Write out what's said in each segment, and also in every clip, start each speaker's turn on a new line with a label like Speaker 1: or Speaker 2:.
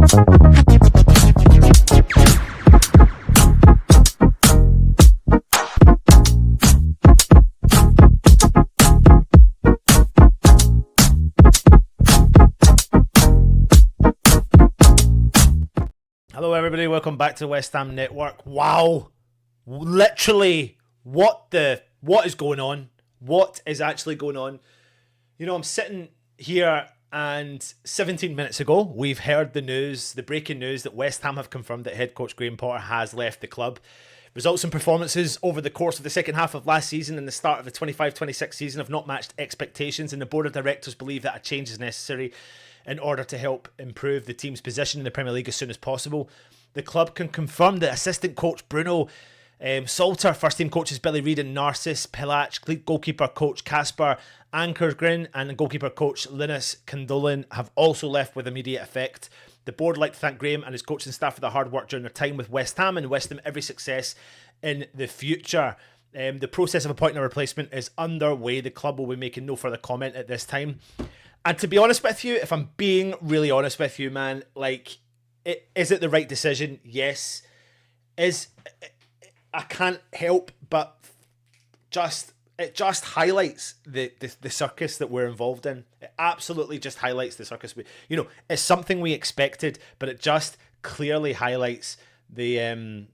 Speaker 1: Hello everybody, welcome back to West Ham Network. Wow, literally, what is going on? What is actually going on? You know, I'm sitting here and 17 minutes ago, we've heard the news, the breaking news that West Ham have confirmed that head coach Graham Potter has left the club. Results and performances over the course of the second half of last season and the start of the 25-26 season have not matched expectations, and the board of directors believe that a change is necessary in order to help improve the team's position in the Premier League as soon as possible. The club can confirm that assistant coach Bruno Salter, first team coaches Billy Reid and Narcis Pelach, goalkeeper coach Kasper Ankergren and goalkeeper coach Linus Kandolan have also left with immediate effect. The board would like to thank Graham and his coaching staff for their hard work during their time with West Ham and wish them every success in the future. The process of appointing a replacement is underway. The club will be making no further comment at this time. And to be honest with you, if I'm being really honest with you, man, like, is it the right decision? Yes. I can't help but it just highlights the circus that we're involved in. It absolutely just highlights the circus. It's something we expected, but it just clearly highlights the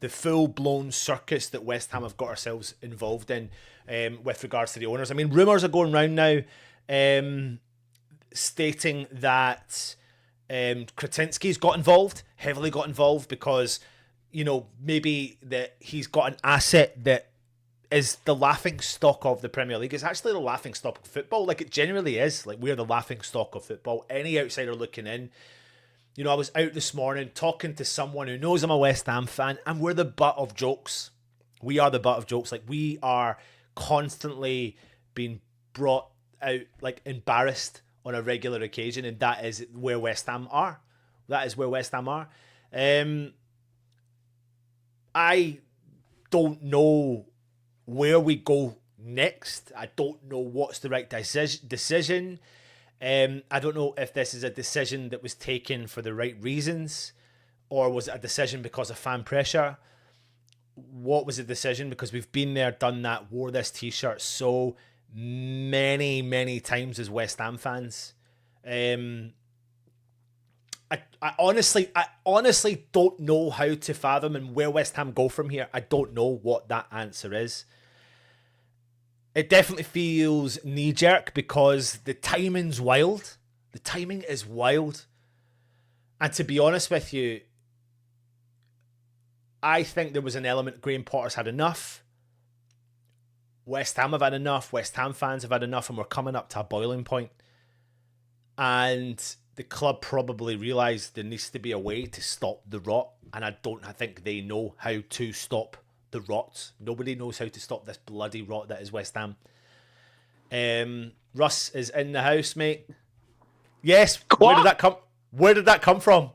Speaker 1: full-blown circus that West Ham have got ourselves involved in with regards to the owners. I mean, rumours are going round now stating that Kretinsky's heavily got involved because, you know, maybe that he's got an asset that is the laughing stock of the Premier League. It's actually the laughing stock of football. Like, it genuinely is. Like, we're the laughing stock of football. Any outsider looking in. You know, I was out this morning talking to someone who knows I'm a West Ham fan, and we're the butt of jokes. We are the butt of jokes. Like, we are constantly being brought out, like, embarrassed on a regular occasion, and that is where West Ham are. That is where West Ham are. I don't know where we go next. I don't know what's the right decision. I don't know if this is a decision that was taken for the right reasons, or was it a decision because of fan pressure? What was the decision? Because we've been there, done that, wore this t-shirt so many times as West Ham fans. I honestly don't know how to fathom and where West Ham go from here. I don't know what that answer is. It definitely feels knee-jerk because the timing's wild. The timing is wild. And to be honest with you, I think there was an element Graham Potter's had enough. West Ham have had enough. West Ham fans have had enough, and we're coming up to a boiling point. And the club probably realised there needs to be a way to stop the rot, and I think they know how to stop the rot. Nobody knows how to stop this bloody rot that is West Ham. Russ is in the house, mate. Yes. What? Where did that come from?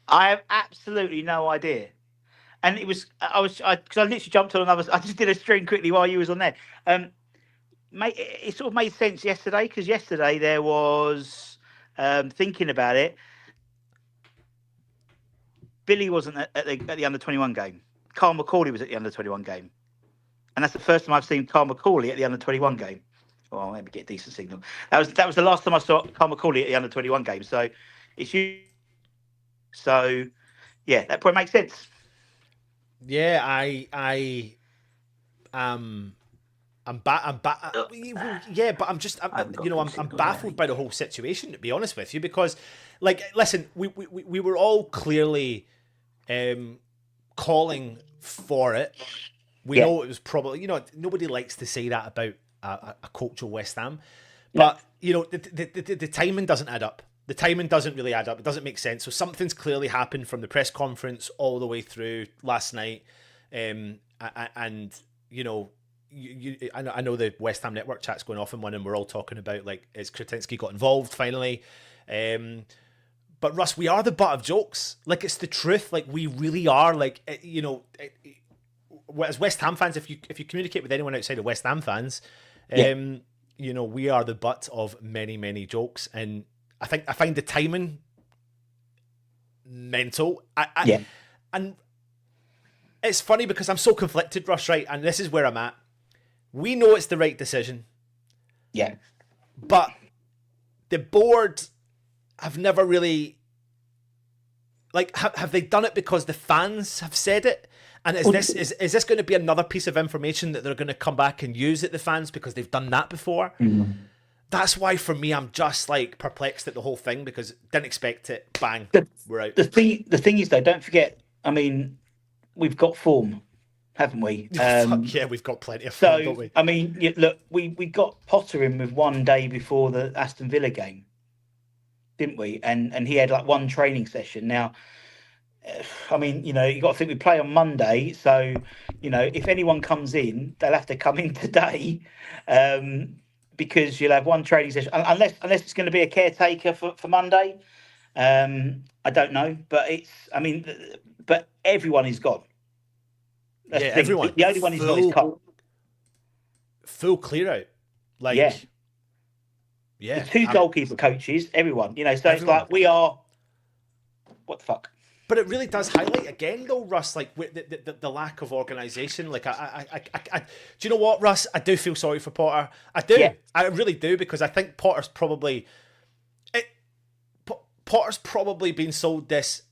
Speaker 2: I have absolutely no idea. And because I literally jumped on another. I just did a string quickly while you was on there. Mate, it sort of made sense yesterday because yesterday there was thinking about it. Billy wasn't at the under-21 game. 𝗕𝗥𝗘𝗓𝗓 was at the under-21 game, and that's the first time I've seen 𝗕𝗥𝗘𝗓𝗓 at the under-21 game. Oh, let me get a decent signal. That was the last time I saw 𝗕𝗥𝗘𝗓𝗓𝗓 at the under-21 game. So it's you. So yeah, that probably makes sense.
Speaker 1: Yeah, I'm baffled by the whole situation, to be honest with you, because, like, listen, we were all clearly calling for it. We know it was probably, nobody likes to say that about a coach of West Ham, but the timing doesn't add up. The timing doesn't really add up. It doesn't make sense. So something's clearly happened from the press conference all the way through last night. I know the West Ham Network chat's going off in one, and we're all talking about, like, is Kretinsky got involved finally? But Russ, we are the butt of jokes. Like, it's the truth. Like, we really are. Like, as West Ham fans, if you communicate with anyone outside of West Ham fans, we are the butt of many jokes, and I find the timing mental.
Speaker 2: Yeah.
Speaker 1: And it's funny because I'm so conflicted, Russ, right? And this is where I'm at. We know it's the right decision.
Speaker 2: Yeah.
Speaker 1: But the board have never really... Like, have they done it because the fans have said it? And is this going to be another piece of information that they're going to come back and use at the fans because they've done that before?
Speaker 2: Mm.
Speaker 1: That's why, for me, I'm just like perplexed at the whole thing because didn't expect it. Bang, we're out.
Speaker 2: The thing is, though, don't forget. I mean, we've got form, haven't we?
Speaker 1: Fuck yeah, we've got plenty of form, don't we?
Speaker 2: I mean, look, we got Potter in with one day before the Aston Villa game, didn't we? And he had like one training session. Now, I mean, you got to think we play on Monday, so if anyone comes in, they'll have to come in today, because you'll have one training session, unless it's going to be a caretaker for Monday. I don't know, but but everyone is gone. That's
Speaker 1: everyone.
Speaker 2: The only one who's not is Cole.
Speaker 1: Full clear out. Like, yeah.
Speaker 2: The two goalkeeper coaches, everyone. So everyone. It's like we are. What the fuck?
Speaker 1: But it really does highlight again, though, Russ, like the lack of organisation. Like, do you know what, Russ? I do feel sorry for Potter. I do. Yeah. I really do, because I think Potter's probably been sold this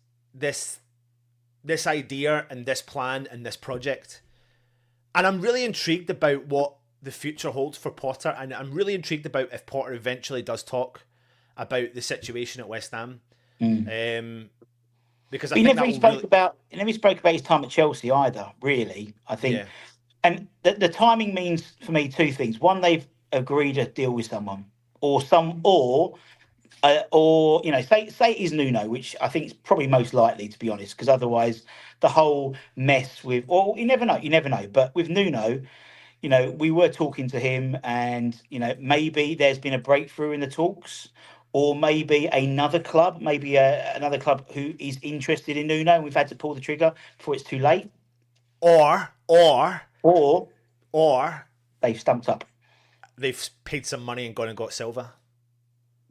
Speaker 1: idea and this plan and this project, and I'm really intrigued about what the future holds for Potter, and I'm really intrigued about if Potter eventually does talk about the situation at West Ham. Because he never spoke about his time at Chelsea either, really, I think. Yeah. And the timing means for me two things. One, they've agreed a deal with someone, or say it is Nuno, which I think is probably most likely, to be honest, because otherwise the whole mess with, or you never know. But with Nuno, we were talking to him, and maybe there's been a breakthrough in the talks. Or maybe another club who is interested in Nuno, and we've had to pull the trigger before it's too late. Or they've stumped up. They've paid some money and gone and got Silva.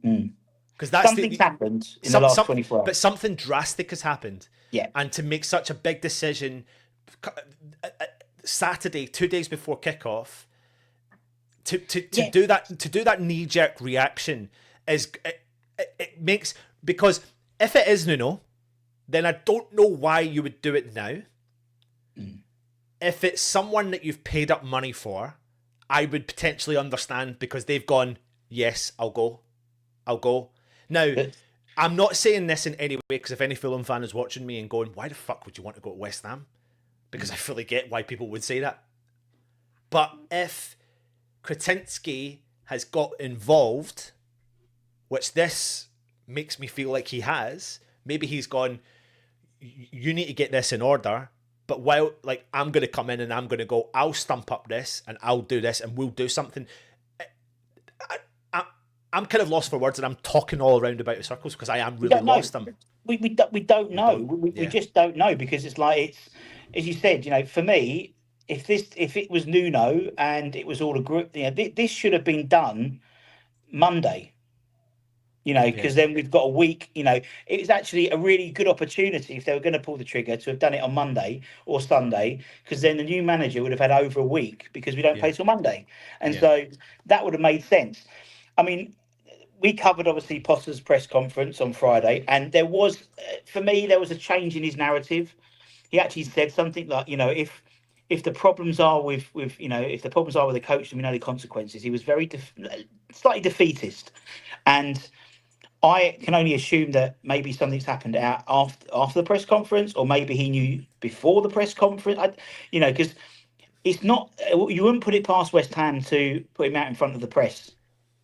Speaker 2: Because something's happened in the last 24 hours.
Speaker 1: But something drastic has happened.
Speaker 2: Yeah.
Speaker 1: And to make such a big decision Saturday, 2 days before kickoff, to do that knee-jerk reaction. It makes, because if it is Nuno, then I don't know why you would do it now. If it's someone that you've paid up money for, I would potentially understand, because they've gone, yes, I'll go. Now, I'm not saying this in any way, because if any Fulham fan is watching me and going, why the fuck would you want to go to West Ham? Because I fully get why people would say that. But if Kretinsky has got involved, which this makes me feel like he has, maybe he's gone, you need to get this in order, but while, like, I'm going to come in and I'm going to go, I'll stump up this and I'll do this and we'll do something. I'm kind of lost for words, and I'm talking all around about the circles because I am really lost.
Speaker 2: We don't know. We just don't know, because it's like, it's, as you said, for me, if it was Nuno and it was all a group, this should have been done Monday. Because then we've got a week. It was actually a really good opportunity, if they were going to pull the trigger, to have done it on Monday or Sunday, because then the new manager would have had over a week, because we don't play till Monday. And so that would have made sense. I mean, we covered, obviously, Potter's press conference on Friday, and there was a change in his narrative. He actually said something like, if the problems are with the coach, then we know the consequences. He was very slightly defeatist, and I can only assume that maybe something's happened after the press conference, or maybe he knew before the press conference. Because it's not, you wouldn't put it past West Ham to put him out in front of the press.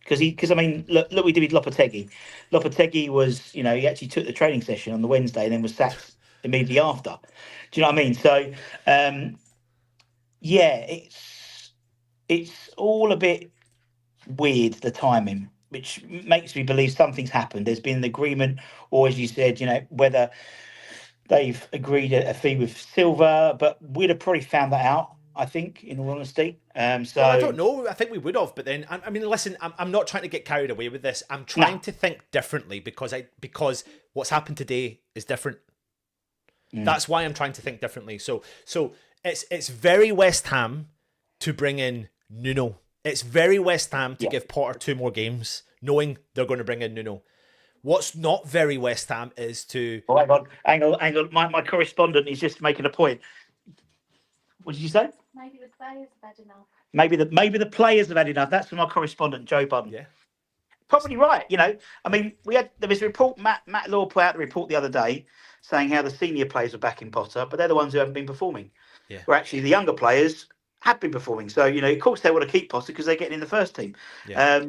Speaker 2: Because I mean, look, we did with Lopetegui. Lopetegui was, he actually took the training session on the Wednesday and then was sacked immediately after. Do you know what I mean? So, it's all a bit weird, the timing, which makes me believe something's happened. There's been an agreement, or as you said, whether they've agreed a fee with Silva, but we'd have probably found that out I think, in all honesty. So
Speaker 1: Well, I don't know. I think we would have, but then I mean, listen, I'm not trying to get carried away with this. I'm trying to think differently because what's happened today is different. That's why I'm trying to think differently. So it's very West Ham to bring in Nuno. It's very West Ham to give Potter 2 more games, knowing they're going to bring in Nuno. What's not very West Ham is to...
Speaker 2: Oh, hang on. My correspondent is just making a point. What did you say?
Speaker 3: Maybe the players have had enough.
Speaker 2: Maybe the players have had enough. That's from my correspondent, Joe Budden.
Speaker 1: Yeah.
Speaker 2: Probably right. I mean, there was a report, Matt Law put out the report the other day saying how the senior players were backing Potter, but they're the ones who haven't been performing.
Speaker 1: Yeah.
Speaker 2: Where actually the younger players have been performing. So, of course they want to keep Potter because they're getting in the first team.
Speaker 1: Yeah.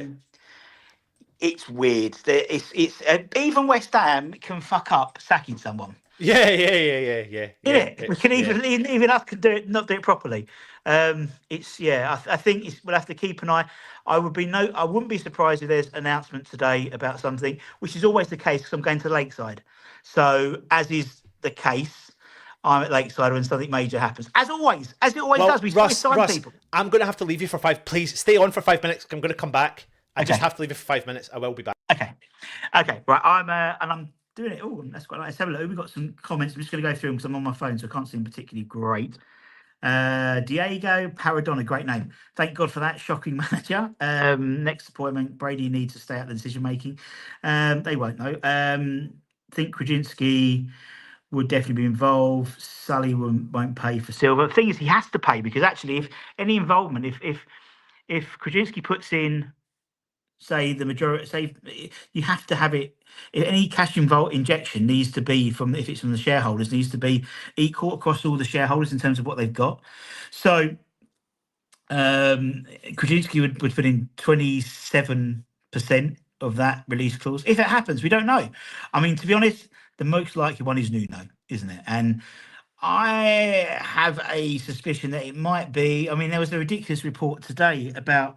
Speaker 2: It's weird. It's even West Ham can fuck up sacking someone.
Speaker 1: Yeah.
Speaker 2: We can even us can do it, not do it properly. I think we'll have to keep an eye. I wouldn't be surprised if there's an announcement today about something, which is always the case because I'm going to Lakeside. So as is the case, I'm at Lakeside when something major happens. As it always does. We sign people.
Speaker 1: I'm going to have to leave you for 5. Please stay on for 5 minutes. I'm going to come back. I just have to leave you for 5 minutes. I will be back.
Speaker 2: Okay. Right. I'm doing it. Oh, that's quite nice. Let's have a look. We've got some comments. I'm just going to go through them because I'm on my phone, so I can't see them particularly great. Diego Paradona, great name. Thank God for that. Shocking manager. Next appointment, Brady needs to stay out of the decision making. They won't know. Think Krasinski would definitely be involved. Sully won't pay for Silva. The thing is, he has to pay because actually, if any involvement, if Krasinski puts in, say the majority, say you have to have it. If any cash injection needs to be if it's from the shareholders, needs to be equal across all the shareholders in terms of what they've got. So Krasinski would put in 27% of that release clause. If it happens, we don't know. I mean, to be honest, the most likely one is Nuno, isn't it? And I have a suspicion that it might be. I mean, there was a ridiculous report today about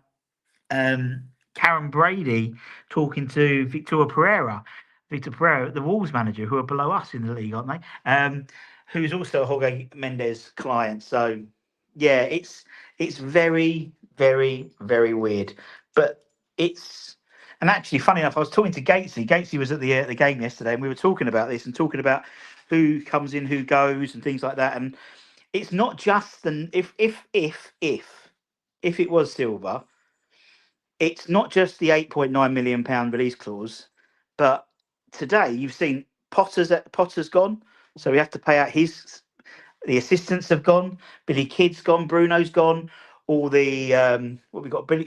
Speaker 2: Karen Brady talking to Victor Pereira, the Wolves manager, who are below us in the league, aren't they? Who's also a Jorge Mendes client. So, yeah, it's very, very, very weird. But and actually, funny enough, I was talking to Gatesy. Gatesy was at the game yesterday, and we were talking about this and talking about who comes in, who goes, and things like that. And it's not just if it was Silva. It's not just the £8.9 million release clause, but today you've seen Potter's gone, so we have to pay out the assistants have gone, Billy Kidd's gone, Bruno's gone, all the what we got there we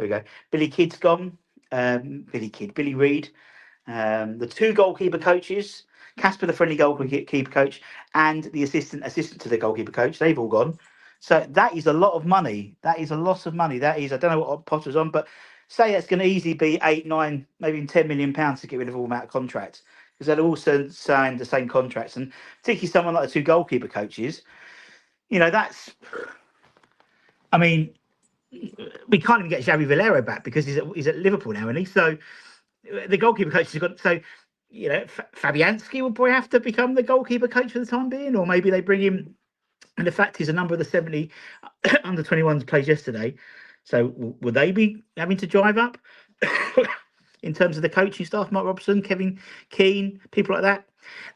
Speaker 2: go. Billy Kidd's gone, Billy Reid, the 2 goalkeeper coaches, Casper the friendly goalkeeper coach, and the assistant to the goalkeeper coach, they've all gone. So that is a lot of money. That is a lot of money. That is, I don't know what Potter's on, but say that's going to easily be 8, 9, maybe even £10 million to get rid of all that contracts because they'll also sign the same contracts. And particularly someone like the 2 goalkeeper coaches, that's. I mean, we can't even get Xavi Valero back because he's at Liverpool now, isn't he? So the goalkeeper coach has got Fabianski will probably have to become the goalkeeper coach for the time being, or maybe they bring him. And the fact is, a number of the 70 under 21s played yesterday. So will they be having to drive up in terms of the coaching staff? Mark Robson, Kevin Keane, people like that.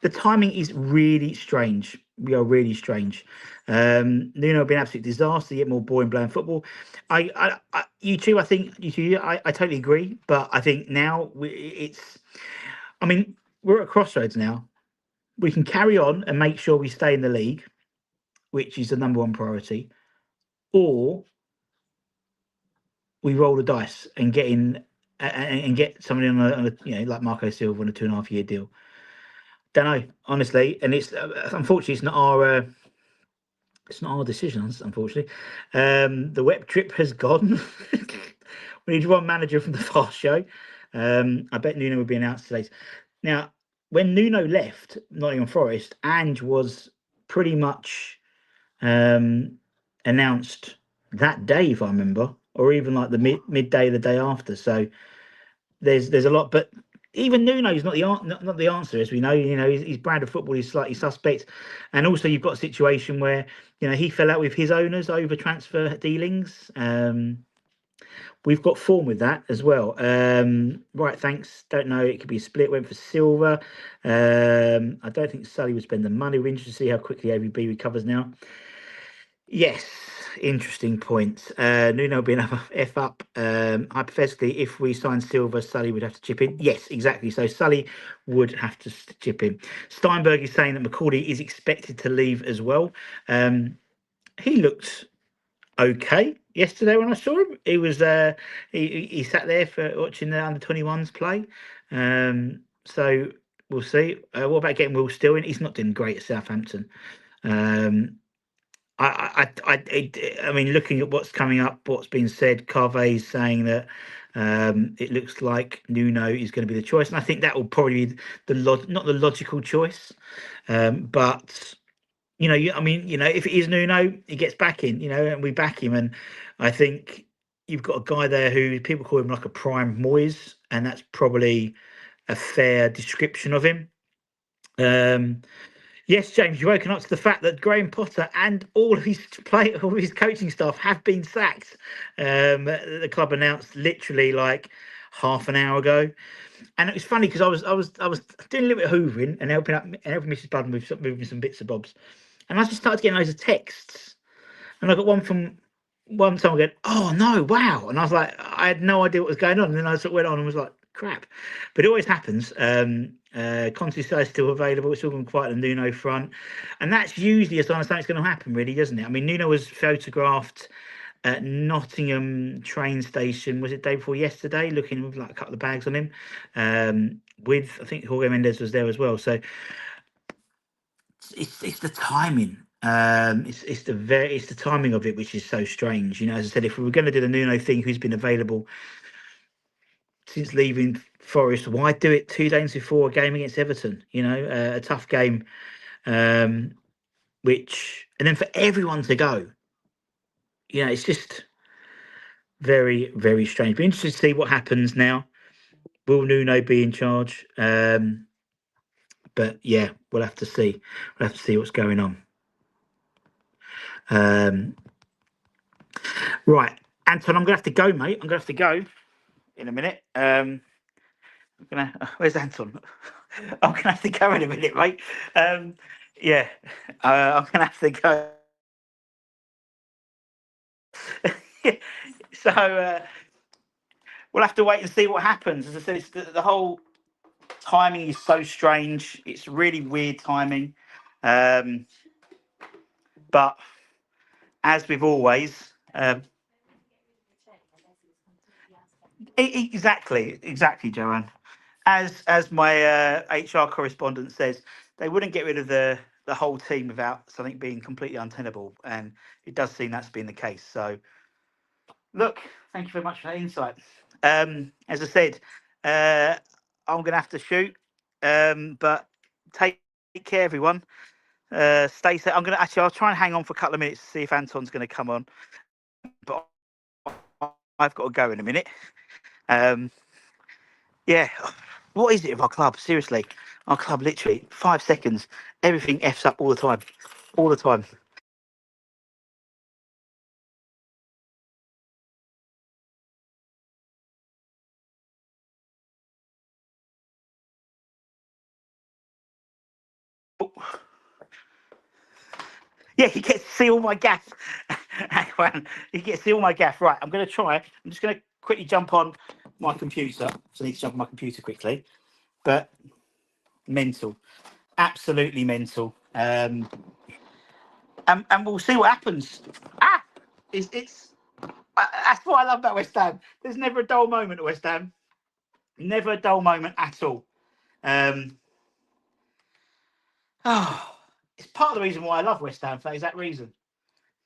Speaker 2: The timing is really strange. We are really strange. Nuno will be an absolute disaster. Yet more boring, bland football. I totally agree. But I think now we're at a crossroads now. We can carry on and make sure we stay in the league, which is the number one priority, or we roll the dice and get in and get somebody on a like Marco Silva on a 2.5-year deal. Don't know, honestly, and it's unfortunately it's not our decision. Unfortunately, the web trip has gone. We need one manager from the Fast Show. I bet Nuno will be announced today. Now, when Nuno left Nottingham Forest, Ange was pretty much announced that day, if I remember, or even like the midday the day after. So there's a lot, but even Nuno's not the answer, as we know. You know, his brand of football is slightly suspect, and also you've got a situation where he fell out with his owners over transfer dealings. We've got form with that as well. Right, thanks. Don't know. It could be a split. Went for Silver. I don't think Sully would spend the money. We're interested to see how quickly AVB recovers now. Yes, interesting point. Nuno will be another F up. Hypothetically, if we sign Silver, Sully would have to chip in. Yes, exactly. So Sully would have to chip in. Steinberg is saying that McCauley is expected to leave as well. He looked okay yesterday when I saw him. He was he sat there for watching the under-21s play. So we'll see. What about getting Will Still in? He's not doing great at Southampton. I mean, looking at what's coming up, what's been said, Carve is saying that it looks like Nuno is going to be the choice, and I think that will probably be not the logical choice, but if it is Nuno, he gets back in, and we back him, and I think you've got a guy there who people call him like a prime Moyes, and that's probably a fair description of him. Yes, James, you're woken up to the fact that Graham Potter and all of his coaching staff have been sacked. The club announced literally like half an hour ago, and it was funny because I was doing a little bit of hoovering and helping Mrs. Budden with moving some bits and bobs, and I just started getting loads of texts, and I got one from someone going, "Oh no, wow!" And I was like, I had no idea what was going on, and then I sort of went on and was like, "Crap," but it always happens. Conte is still available. It's all gone quiet on the Nuno front, and that's usually a sign of something's going to happen, really, doesn't it? I mean, Nuno was photographed at Nottingham train station. Was it day before yesterday? Looking with like a couple of bags on him. With I think Jorge Mendes was there as well. So it's the timing. It's the timing of it which is so strange. As I said, if we were going to do the Nuno thing, who's been available since leaving Forest, why do it 2 days before a game against Everton? A tough game, and then for everyone to go, it's just very, very strange. Be interested to see what happens now. Will Nuno be in charge? But yeah, we'll have to see. We'll have to see what's going on. Right, Anton, I'm gonna have to go, mate. I'm gonna have to go in a minute. Where's Anton? I'm gonna have to go in a minute, mate. Yeah, I'm gonna have to go. So we'll have to wait and see what happens. As I said, it's the whole timing is so strange. It's really weird timing. But as with always, exactly, Joanne. As my HR correspondent says, they wouldn't get rid of the whole team without something being completely untenable, and it does seem that's been the case. So, look, thank you very much for that insight. As I said, I'm going to have to shoot, but take care, everyone. Stay safe. I'll try and hang on for a couple of minutes to see if Anton's going to come on, but I've got to go in a minute. Yeah, what is it with our club? Seriously, our club, literally 5 seconds, everything F's up all the time. Yeah, he gets to see all my gaff. He gets to see all my gaff. Right, I'm going to try. I'm just going to quickly jump on my computer. So I need to jump on my computer quickly. But mental. Absolutely mental. And we'll see what happens. That's what I love about West Ham. There's never a dull moment at West Ham. Never a dull moment at all. It's part of the reason why I love West Ham for that exact reason.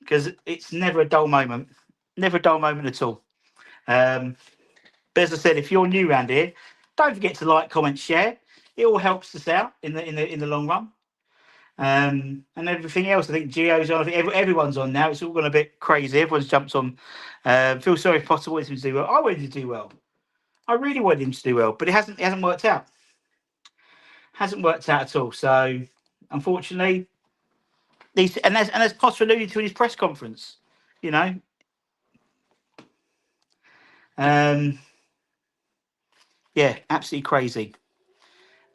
Speaker 2: Because it's never a dull moment. Never a dull moment at all. But as I said, if you're new around here, don't forget to like, comment, share. It all helps us out in the long run. And everything else, I think Gio's on. I think everyone's on now. It's all gone a bit crazy. Everyone's jumped on. Feel sorry if Potter wanted him to do well. I wanted him to do well. I really wanted him to do well, but it hasn't worked out. Hasn't worked out at all. So, unfortunately, as Potter alluded to in his press conference, you know, yeah, absolutely crazy.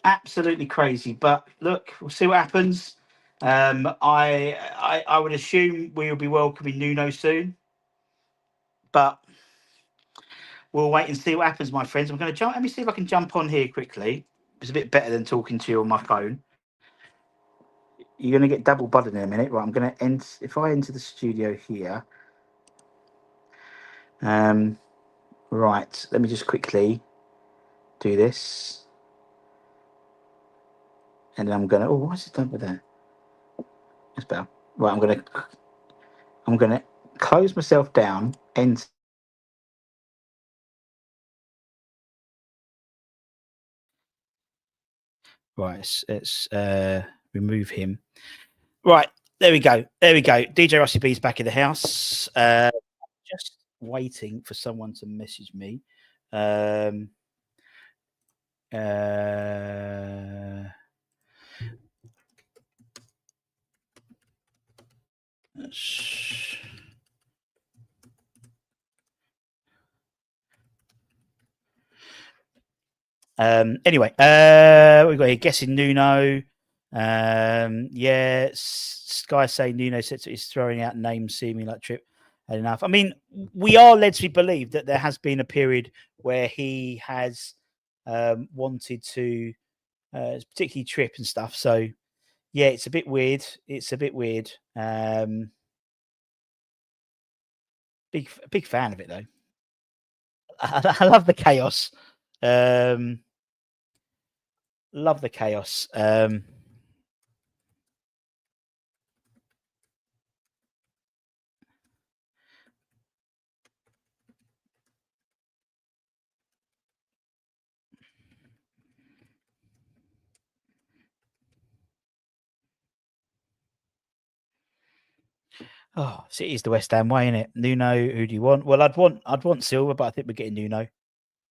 Speaker 2: Absolutely crazy. But look, we'll see what happens. I would assume we will be welcoming Nuno soon, but we'll wait and see what happens, my friends. I'm going to jump. Let me see if I can jump on here quickly. It's a bit better than talking to you on my phone. You're going to get double butted in a minute. Right, I'm going to end. If I enter the studio here, right. Let me just quickly do this, and then I'm going to. Oh, what's it done with that? That's better. Right, I'm going to close myself down. End. Right, let's remove him. Right, there we go. There we go. DJ Rusty B's back in the house. Just waiting for someone to message me. Anyway, we've got here guessing Nuno. Yeah, Sky say Nuno said he's throwing out names seeming like Trip enough. I mean, we are led to believe that there has been a period where he has wanted to, particularly Trip and stuff. So yeah, it's a bit weird. It's a bit weird. Big fan of it though. I love the chaos. Love the chaos. Oh, so it is the West Ham way, isn't it? Nuno, who do you want? Well, I'd want Silva, but I think we're getting Nuno.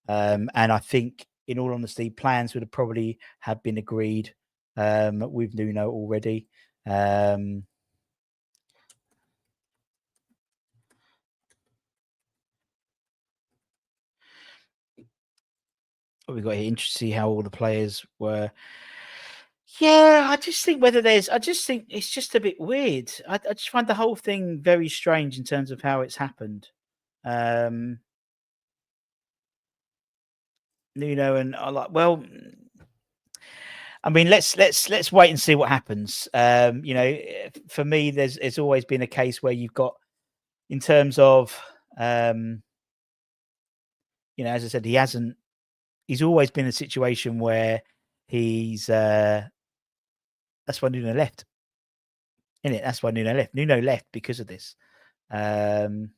Speaker 2: And I think, in all honesty, plans would have probably have been agreed with Nuno already. What we got here, interesting to see how all the players were. Yeah, I just think it's just a bit weird. I just find the whole thing very strange in terms of how it's happened. Nuno and I like, well, I mean, let's wait and see what happens. You know, for me, there's always been a case where you've got, in terms of, you know, as I said, he's always been in a situation where that's why Nuno left. In it, that's why Nuno left. Nuno left because of this. And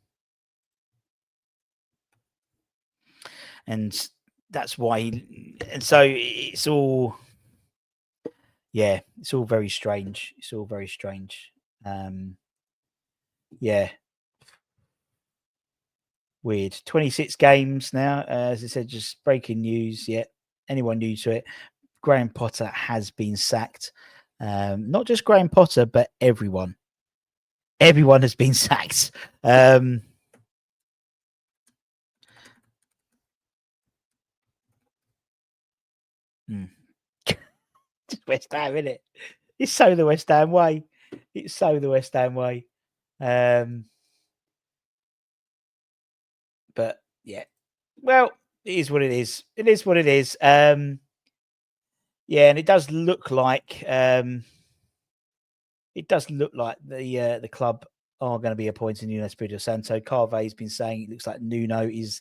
Speaker 2: that's why and so it's all, yeah, it's all very strange. It's all very strange. Yeah. Weird. 26 games now. As I said, just breaking news. Yeah. Anyone new to it? Graham Potter has been sacked. Not just Graham Potter, but everyone. Everyone has been sacked. Just West Ham, isn't it? It's so the West Ham way. It's so the West Ham way. But yeah, well, it is what it is. It is what it is. Yeah, and it does look like the club are going to be appointing Nuno Espirito Santo. Carve has been saying it looks like Nuno is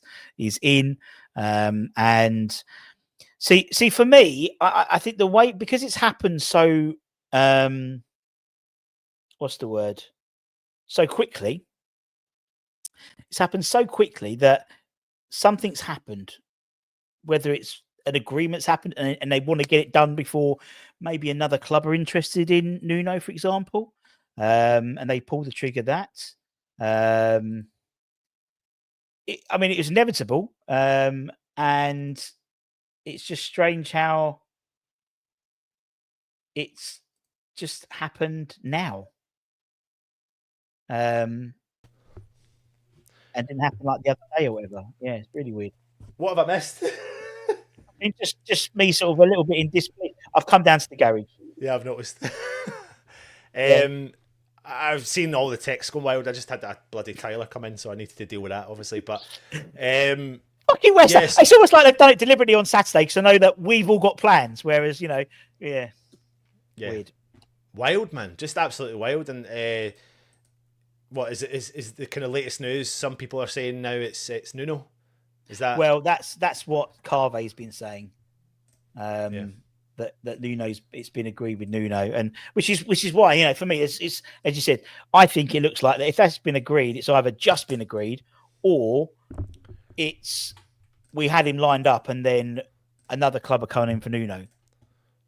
Speaker 2: in, and see for me, I think the way, because it's happened so what's the word? So quickly. It's happened so quickly that something's happened, whether it's an agreement's happened and they want to get it done before maybe another club are interested in Nuno, for example, and they pull the trigger. I mean, it was inevitable, and
Speaker 4: and it's just strange how it's just happened now. And didn't happen like the other day or whatever. Yeah, it's really weird.
Speaker 1: What have I missed?
Speaker 4: I mean, just me sort of a little bit in disbelief. I've come down to the garage.
Speaker 1: Yeah, I've noticed.
Speaker 4: Yeah.
Speaker 1: I've seen all the texts going wild. I just had that bloody Tyler come in, so I needed to deal with that, obviously. But
Speaker 4: Fucking West Ham. It's almost like they've done it deliberately on Saturday because I know that we've all got plans. Whereas, weird.
Speaker 1: Wild, man, just absolutely wild. And what is it? Is the kind of latest news? Some people are saying now it's Nuno. Is that?
Speaker 4: Well, that's what 𝗕𝗪𝗏's been saying. That Nuno's, it's been agreed with Nuno, and which is why, for me, it's as you said, I think it looks like that if that's been agreed, it's either just been agreed or it's we had him lined up and then another club are coming in for Nuno,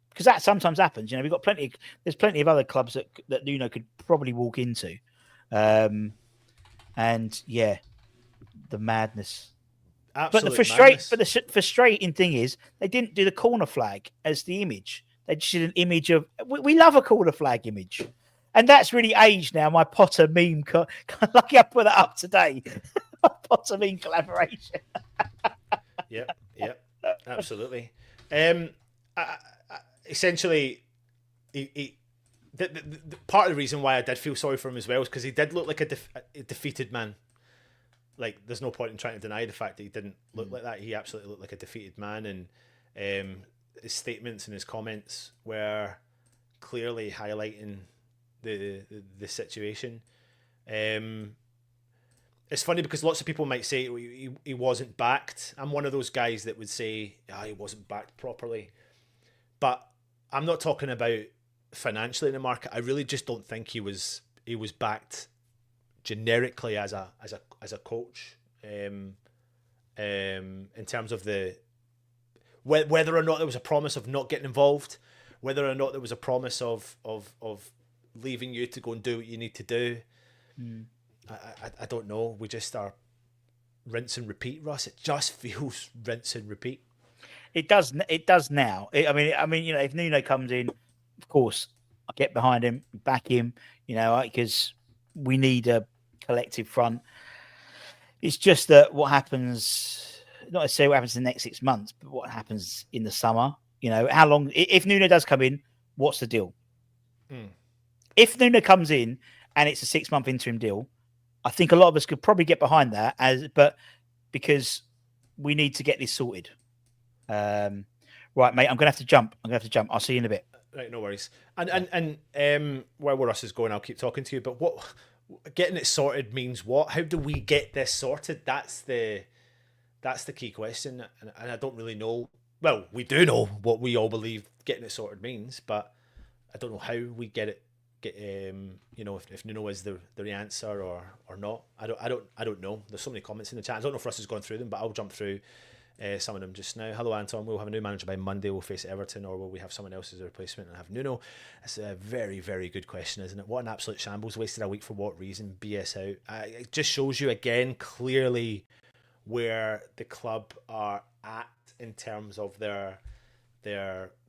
Speaker 4: because that sometimes happens. We've got there's plenty of other clubs that Nuno could probably walk into, and yeah, the madness.
Speaker 1: Absolute
Speaker 4: But the frustrating thing is they didn't do the corner flag as the image. They just did an image of. We love a corner flag image, and that's really aged now. My Potter meme, lucky I put that up today. Potter meme collaboration.
Speaker 1: Yep, absolutely. Essentially, the part of the reason why I did feel sorry for him as well is because he did look like a defeated man. Like, there's no point in trying to deny the fact that he didn't look like that. He absolutely looked like a defeated man, and his statements and his comments were clearly highlighting the situation. It's funny because lots of people might say he wasn't backed. I'm one of those guys that would say he wasn't backed properly, but I'm not talking about financially in the market. I really just don't think he was backed generically as a coach, in terms of whether or not there was a promise of not getting involved, whether or not there was a promise of leaving you to go and do what you need to do. I don't know. We just are rinse and repeat, Russ. It just feels rinse and repeat.
Speaker 4: It does now. I mean, if Nuno comes in, of course, I get behind him, back him, because we need a collective front. It's just that what happens, not necessarily what happens in the next 6 months, but what happens in the summer. How long? If Nuno does come in, what's the deal? If Nuno comes in and it's a 6-month interim deal, I think a lot of us could probably get behind that, but because we need to get this sorted. Right, mate, I'm gonna have to jump. I'll see you in a bit.
Speaker 1: Right, no worries. And where Russ is going, I'll keep talking to you. But what getting it sorted means what? How do we get this sorted? That's the key question, and I don't really know. Well, we do know what we all believe getting it sorted means, but I don't know how we get it. If Nuno is the answer or not. I don't know. There's so many comments in the chat. I don't know if Russ has gone through them, but I'll jump through some of them just now. Hello, Anton. We'll have a new manager by Monday. We'll face Everton, or will we have someone else as a replacement and have Nuno? That's a very, very good question, isn't it? What an absolute shambles. Wasted a week for what reason? BS out. It just shows you again clearly where the club are at in terms of their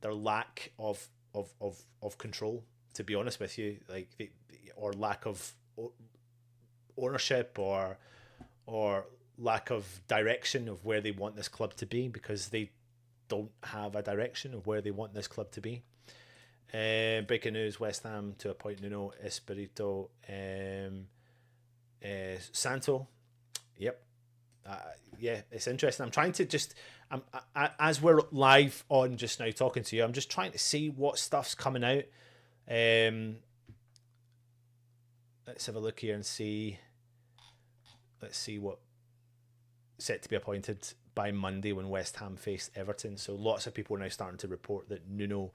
Speaker 1: lack of control. To be honest with you, or lack of ownership, or lack of direction of where they want this club to be, because they don't have a direction of where they want this club to be. Breaking news: West Ham to appoint Nuno 𝗕𝗪𝗡𝗪𝗡 Yep. Yeah, it's interesting. I'm trying to as we're live on just now talking to you, I'm just trying to see what stuff's coming out. Let's have a look here and see. Let's see what set to be appointed by Monday when West Ham face Everton. So lots of people are now starting to report that Nuno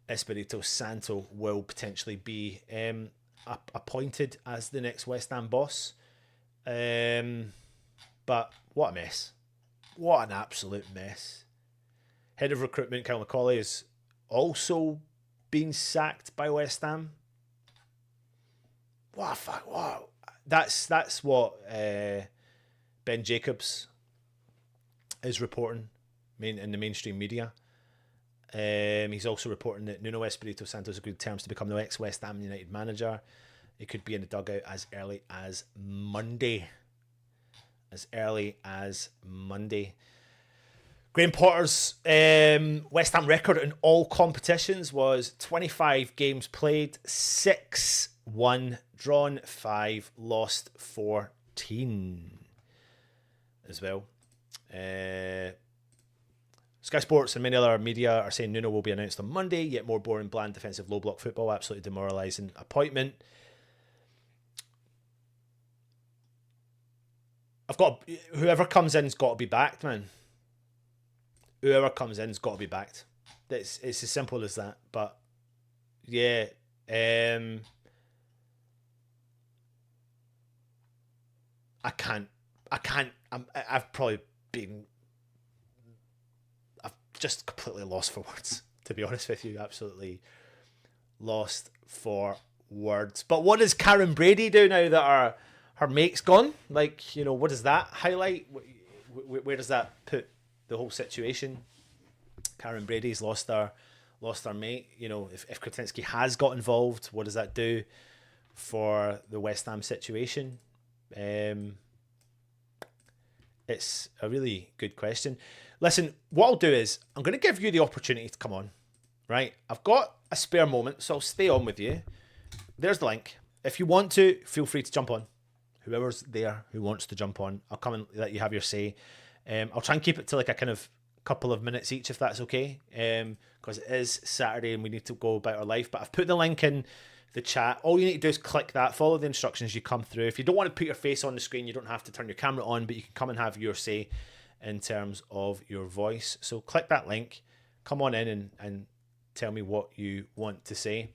Speaker 1: 𝗕𝗪𝗡𝗪𝗡 will potentially be appointed as the next West Ham boss. But what a mess. What an absolute mess. Head of recruitment 𝗕𝗪𝗡 McCauley is also being sacked by West Ham. What a fuck! Wow, that's what Ben Jacobs is reporting in the mainstream media. He's also reporting that Nuno Espirito Santos agreed terms to become the ex-West Ham United manager. He could be in the dugout as early as Monday. Graham Potter's West Ham record in all competitions was 25 games played, 6 won, drawn 5, lost 14 as well. Sky Sports and many other media are saying Nuno will be announced on Monday. Yet more boring, bland, defensive, low block football, absolutely demoralising appointment. Whoever comes in's got to be backed, man. Whoever comes in's got to be backed. It's as simple as that. But yeah, I've just completely lost for words, to be honest with you. Absolutely lost for words. But what does Karen Brady do now that her mate's gone? Like, you know, what does that highlight? Where does that put the whole situation? Karen Brady's lost her mate. You know, if �τ𝗪𝗓 has got involved, what does that do for the West Ham situation? It's a really good question. Listen, what I'll do is I'm going to give you the opportunity to come on, right? I've got a spare moment, so I'll stay on with you. There's the link. If you want to, feel free to jump on. Whoever's there who wants to jump on, I'll come and let you have your say. I'll try and keep it to like a kind of couple of minutes each, if that's okay, because it is Saturday and we need to go about our life. But I've put the link in the chat. All you need to do is click that, follow the instructions, you come through. If you don't want to put your face on the screen, you don't have to turn your camera on, but you can come and have your say in terms of your voice. So click that link, come on in and tell me what you want to say.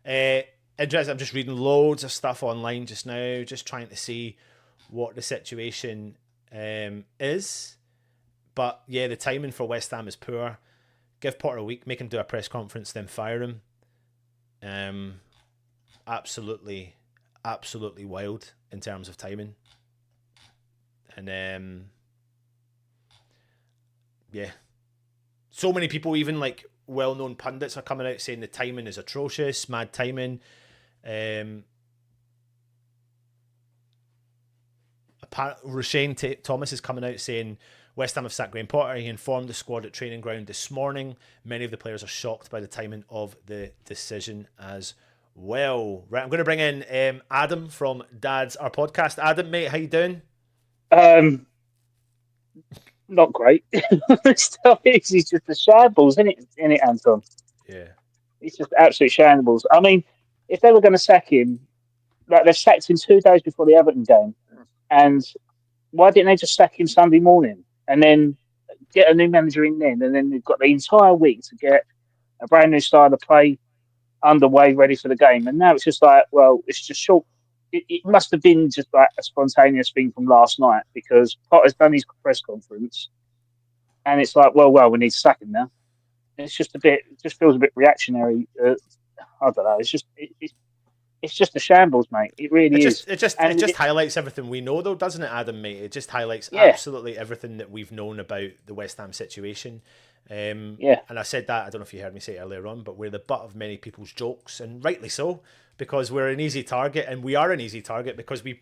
Speaker 1: Interesting, I'm just reading loads of stuff online just now, just trying to see what the situation is. But yeah, the timing for West Ham is poor. Give Potter a week, make him do a press conference, then fire him. Absolutely wild in terms of timing. And yeah, so many people, even like well-known pundits, are coming out saying the timing is atrocious, mad timing. Roshane Thomas is coming out saying West Ham have sacked Graham Potter. He informed the squad at training ground this morning. Many of the players are shocked by the timing of the decision as well. Right, I'm going to bring in Adam from Dad's Our Podcast. Adam, mate, how you doing?
Speaker 5: Not great. It's just a shambles, isn't it, Anton?
Speaker 1: Yeah.
Speaker 5: It's just absolute shambles. I mean, if they were going to sack him, like they sacked him 2 days before the Everton game, and why didn't they just sack him Sunday morning and then get a new manager in then? And then they've got the entire week to get a brand new style of play underway, ready for the game. And now it's just like, well, it's just short. It must have been just like a spontaneous thing from last night, because Potter's done his press conference and it's like, well, we need to sack him now. It's just it just feels a bit reactionary. I don't know. It's just a shambles, mate. It really is.
Speaker 1: It just highlights everything we know, though, doesn't it, Adam, mate? It just highlights absolutely everything that we've known about the West Ham situation. And I said that, I don't know if you heard me say it earlier on, but we're the butt of many people's jokes, and rightly so, because we're an easy target, and we are an easy target because we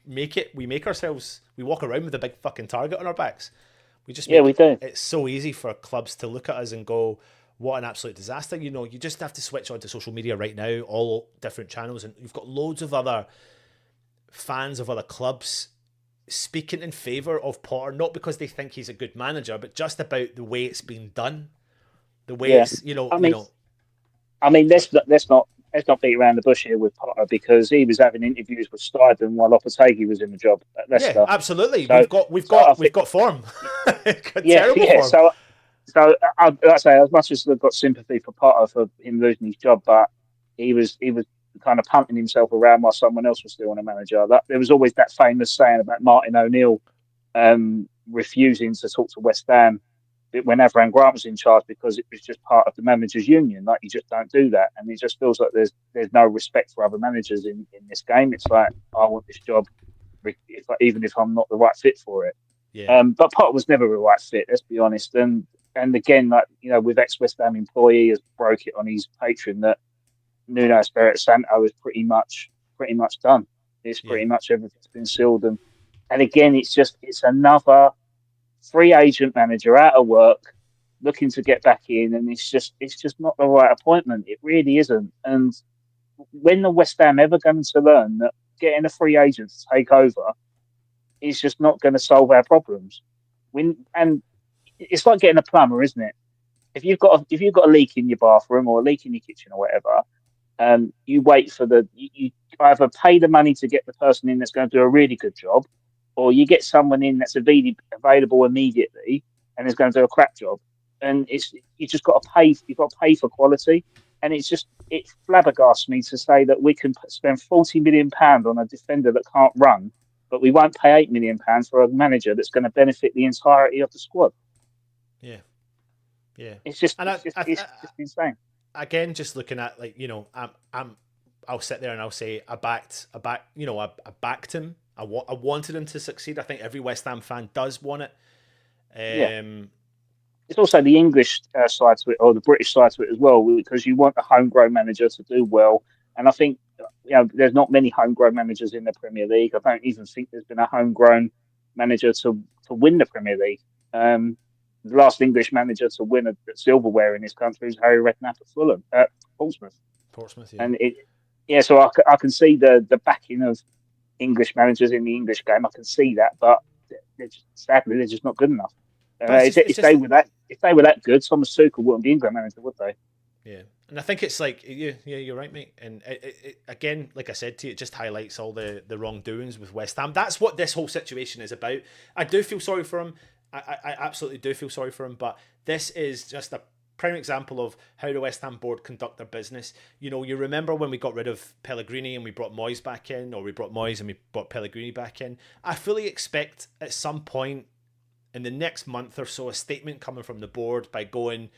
Speaker 1: walk around with a big fucking target on our backs. We do. It's so easy for clubs to look at us and go, what an absolute disaster. You know, you just have to switch on to social media right now, all different channels, and you've got loads of other fans of other clubs speaking in favour of Potter, not because they think he's a good manager, but just about the way it's been done. The way it's,
Speaker 5: I mean, let's not beat around the bush here with Potter, because he was having interviews with Stuyden while ฎopēteghi was in the job at Leicester.
Speaker 1: Yeah, absolutely. So, we've got form. Terrible form.
Speaker 5: So I'd say, as much as I've got sympathy for Potter for him losing his job, but he was kind of punting himself around while someone else was still on a manager. There was always that famous saying about Martin O'Neill refusing to talk to West Ham when Avram Grant was in charge, because it was just part of the managers' union. Like, you just don't do that, and it just feels like there's no respect for other managers in this game. It's like, I want this job, even if I'm not the right fit for it.
Speaker 1: Yeah.
Speaker 5: But Potter was never a right fit. Let's be honest. And again, like with ex-West Ham employee has broke it on his Patreon that Nuno Espirito Santo is pretty much done. It's pretty much everything's been sealed. And again, it's another free agent manager out of work looking to get back in, and it's just not the right appointment. It really isn't. And when the West Ham ever going to learn that getting a free agent to take over is just not going to solve our problems? And it's like getting a plumber, isn't it? If you've got a leak in your bathroom or a leak in your kitchen or whatever, you wait for you either pay the money to get the person in that's going to do a really good job, or you get someone in that's available immediately and is going to do a crap job. And you just got to pay. You've got to pay for quality, and it flabbergasts me to say that we can spend £40 million on a defender that can't run, but we won't pay £8 million for a manager that's going to benefit the entirety of the squad.
Speaker 1: Yeah.
Speaker 5: It's just insane.
Speaker 1: Again, just looking at I'll sit there and I'll say I backed him. I wanted him to succeed. I think every West Ham fan does want it.
Speaker 5: It's also the English side to it, or the British side to it as well, because you want a homegrown manager to do well. And I think there's not many homegrown managers in the Premier League. I don't even think there's been a homegrown manager to win the Premier League. The last English manager to win a silverware in this country is Harry Redknapp at Portsmouth.
Speaker 1: Yeah.
Speaker 5: And so I can see the backing of English managers in the English game. I can see that, but sadly they're just not good enough. If they were that good, Thomas Tuchel wouldn't be England manager, would they?
Speaker 1: Yeah, and I think it's like you're right, mate. And it again, like I said to you, it just highlights all the wrongdoings with West Ham. That's what this whole situation is about. I do feel sorry for him. I absolutely do feel sorry for him. But this is just a prime example of how the West Ham board conduct their business. You remember when we got rid of Pellegrini and we brought Moyes back in, or we brought Moyes and we brought Pellegrini back in. I fully expect at some point in the next month or so a statement coming from the board by going,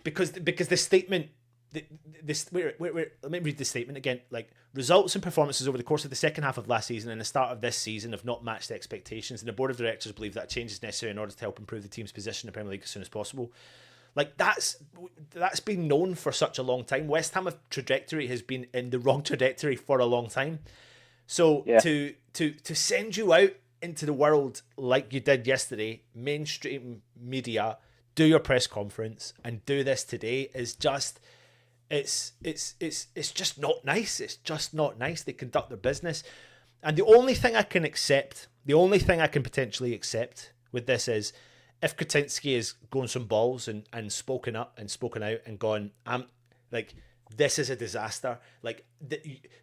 Speaker 1: because the statement, let me read the statement again. Like, results and performances over the course of the second half of last season and the start of this season have not matched expectations, and the board of directors believe that a change is necessary in order to help improve the team's position in the Premier League as soon as possible. Like, that's been known for such a long time. West Ham trajectory has been in the wrong trajectory for a long time. So to send you out into the world like you did yesterday, mainstream media, do your press conference and do this today is just, it's just not nice. It's just not nice. They conduct their business. And the only thing I can potentially accept with this is if Kretinsky is going some balls and spoken up and spoken out and gone, this is a disaster. Like,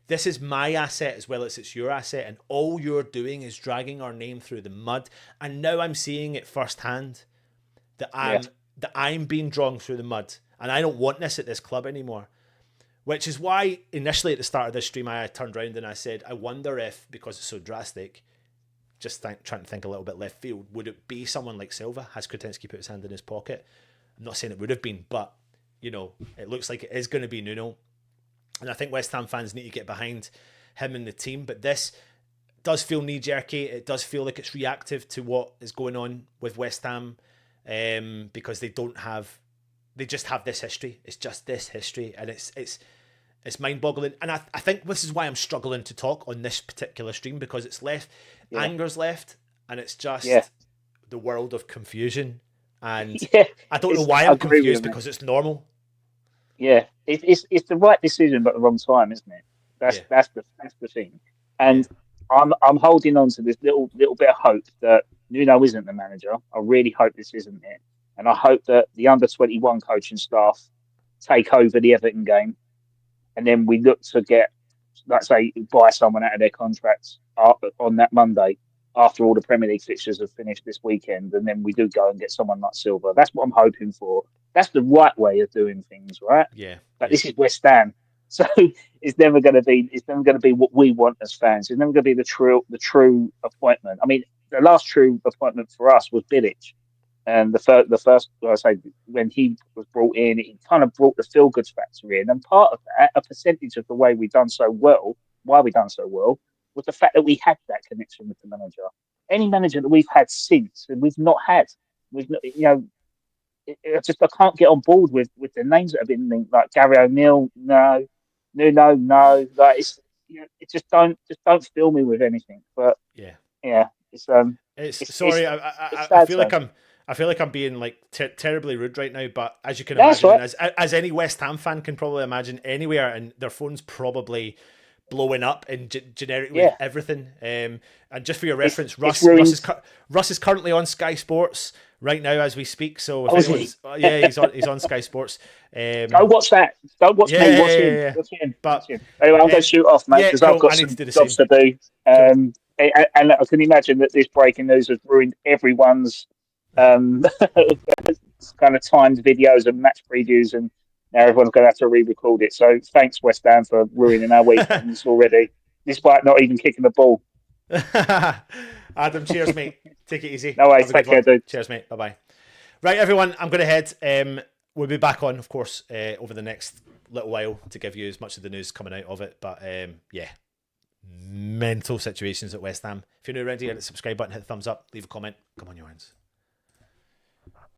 Speaker 1: this is my asset as well as it's your asset, and all you're doing is dragging our name through the mud. And now I'm seeing it firsthand that I'm being drawn through the mud, and I don't want this at this club anymore. Which is why initially at the start of this stream I turned around and I said, I wonder if, because it's so drastic, trying to think a little bit left field, would it be someone like Silva? Has Kretinsky put his hand in his pocket? I'm not saying it would have been, but it looks like it is going to be Nuno. And I think West Ham fans need to get behind him and the team. But this does feel knee-jerky. It does feel like it's reactive to what is going on with West Ham, because they just have this history. It's just this history, and it's mind-boggling. And I think this is why I'm struggling to talk on this particular stream, because it's anger's left, and it's just the world of confusion. And I don't know why I'm confused, because it's normal.
Speaker 5: Yeah, it's the right decision, but the wrong time, isn't it? That's the thing. And I'm holding on to this little bit of hope that Nuno isn't the manager. I really hope this isn't it, and I hope that the under-21 coaching staff take over the Everton game, and then we look to get, let's say, buy someone out of their contracts on that Monday, after all the Premier League fixtures have finished this weekend, and then we do go and get someone like Silva. That's what I'm hoping for. That's the right way of doing things, right?
Speaker 1: Yeah.
Speaker 5: But this is West Ham, so it's never going to be what we want as fans. It's never going to be the true appointment. I mean, the last true appointment for us was Bilic, and the first, I say, when he was brought in, he kind of brought the feel good factor in, and part of that, a percentage of the way why we done so well, was the fact that we had that connection with the manager. any manager that we've had since, and we've not had, we've not, I can't get on board with the names that have been linked, like Gary O'Neill, no, Nuno, no, like it just don't fill me with anything. But yeah, it's
Speaker 1: sorry.
Speaker 5: it's
Speaker 1: I
Speaker 5: sad,
Speaker 1: feel like I'm being like terribly rude right now, but as you can
Speaker 5: That's
Speaker 1: imagine,
Speaker 5: right.
Speaker 1: and as any West Ham fan can probably imagine, anywhere, and their phone's probably blowing up and generic with everything. And just for your reference, Russ is currently on Sky Sports right now as we speak. So if he's on Sky Sports.
Speaker 5: Go watch that. Don't watch me. Watch him. Watch him.
Speaker 1: But
Speaker 5: anyway, I'm going to shoot off, mate, because I've got some jobs to do. And I can imagine that this breaking news has ruined everyone's kind of timed videos and match previews, and now everyone's going to have to re-record it. So thanks, West Ham, for ruining our weekends already, despite not even kicking the ball.
Speaker 1: Adam, cheers, mate. Take it easy.
Speaker 5: No way. Take care, dude.
Speaker 1: Cheers, mate. Bye-bye. Right, everyone, I'm going to head. We'll be back on, of course, over the next little while to give you as much of the news coming out of it. But mental situations at West Ham. If you're new around here, hit the subscribe button, hit the thumbs up, leave a comment. Come on, your hands.